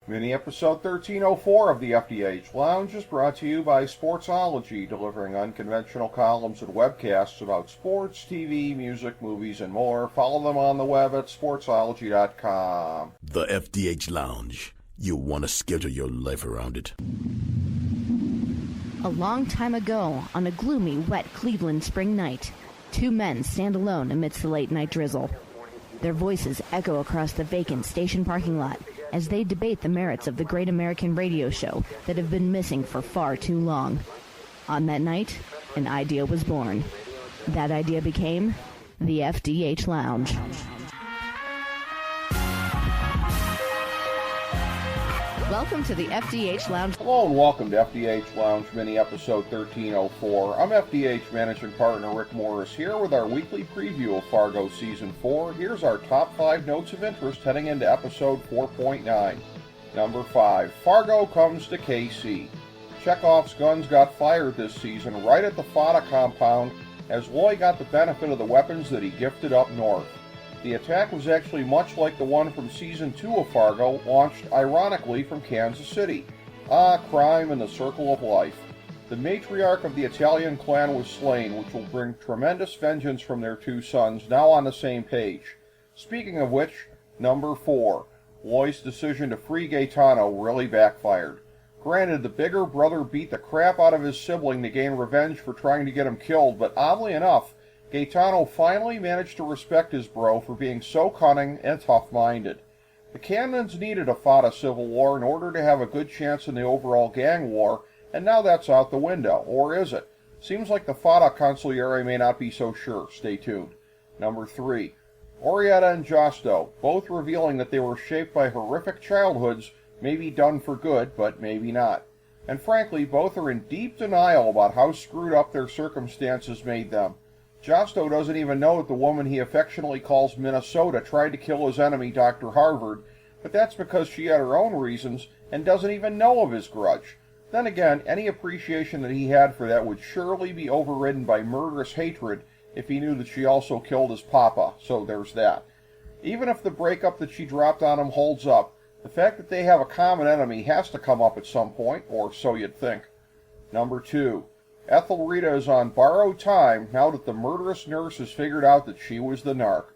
Mini episode 1304 of the FDH Lounge is brought to you by Sportsology, delivering unconventional columns and webcasts about sports, TV, music, movies, and more. Follow them on the web at sportsology.com. The FDH Lounge. You want to schedule your life around it. A long time ago, on a gloomy, wet Cleveland spring night, two men stand alone amidst the late-night drizzle. Their voices echo across the vacant station parking lot as they debate the merits of the great American radio show that have been missing for far too long. On that night, an idea was born. That idea became the FDH Lounge. Welcome to the FDH Lounge. Hello and welcome to FDH Lounge Mini Episode 1304. I'm FDH Managing Partner Rick Morris here with our weekly preview of Fargo Season 4. Here's our top 5 notes of interest heading into Episode 4.9. Number 5, Fargo comes to KC. Chekhov's guns got fired this season right at the Fada compound as Loy got the benefit of the weapons that he gifted up north. The attack was actually much like the one from Season 2 of Fargo, launched ironically from Kansas City. Ah, crime in the circle of life. The matriarch of the Italian clan was slain, which will bring tremendous vengeance from their two sons, now on the same page. Speaking of which, number 4. Loy's decision to free Gaetano really backfired. Granted, the bigger brother beat the crap out of his sibling to gain revenge for trying to get him killed, but oddly enough, Gaetano finally managed to respect his bro for being so cunning and tough-minded. The Cannons needed a Fada civil war in order to have a good chance in the overall gang war, and now that's out the window. Or is it? Seems like the Fada Consigliere may not be so sure. Stay tuned. Number 3. Orietta and Josto, both revealing that they were shaped by horrific childhoods, may be done for good, but maybe not. And frankly, both are in deep denial about how screwed up their circumstances made them. Josto doesn't even know that the woman he affectionately calls Minnesota tried to kill his enemy, Dr. Harvard, but that's because she had her own reasons and doesn't even know of his grudge. Then again, any appreciation that he had for that would surely be overridden by murderous hatred if he knew that she also killed his papa, so there's that. Even if the breakup that she dropped on him holds up, the fact that they have a common enemy has to come up at some point, or so you'd think. Number 2. Ethelrita is on borrowed time now that the murderous nurse has figured out that she was the narc.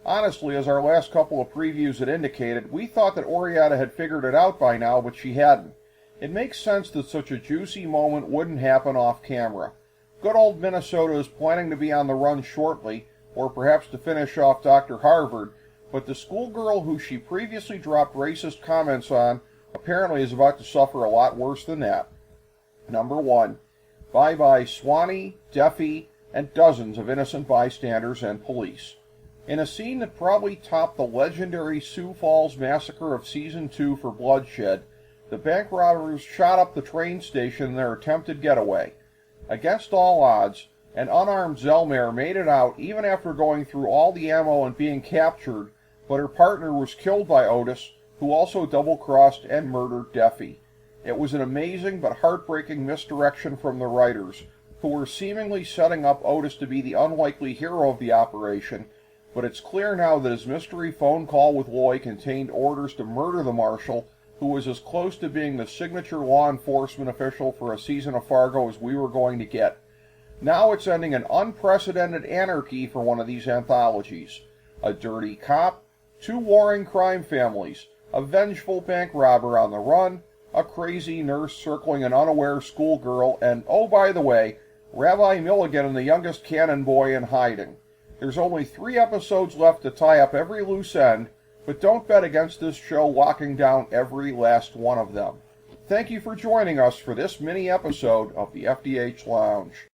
Honestly, as our last couple of previews had indicated, we thought that Orietta had figured it out by now, but she hadn't. It makes sense that such a juicy moment wouldn't happen off camera. Good old Minnesota is planning to be on the run shortly, or perhaps to finish off Dr. Harvard, but the schoolgirl who she previously dropped racist comments on apparently is about to suffer a lot worse than that. Number 1. Bye-bye Swanee, Deffy, and dozens of innocent bystanders and police. In a scene that probably topped the legendary Sioux Falls massacre of Season 2 for bloodshed, the bank robbers shot up the train station in their attempted getaway. Against all odds, an unarmed Zelmare made it out even after going through all the ammo and being captured, but her partner was killed by Otis, who also double-crossed and murdered Deffy. It was an amazing but heartbreaking misdirection from the writers, who were seemingly setting up Otis to be the unlikely hero of the operation, but it's clear now that his mystery phone call with Loy contained orders to murder the marshal, who was as close to being the signature law enforcement official for a season of Fargo as we were going to get. Now it's ending in unprecedented anarchy for one of these anthologies. A dirty cop, 2 warring crime families, a vengeful bank robber on the run, a crazy nurse circling an unaware schoolgirl, and, oh, by the way, Rabbi Milligan and the youngest cannon boy in hiding. There's only 3 episodes left to tie up every loose end, but don't bet against this show locking down every last one of them. Thank you for joining us for this mini episode of the FDH Lounge.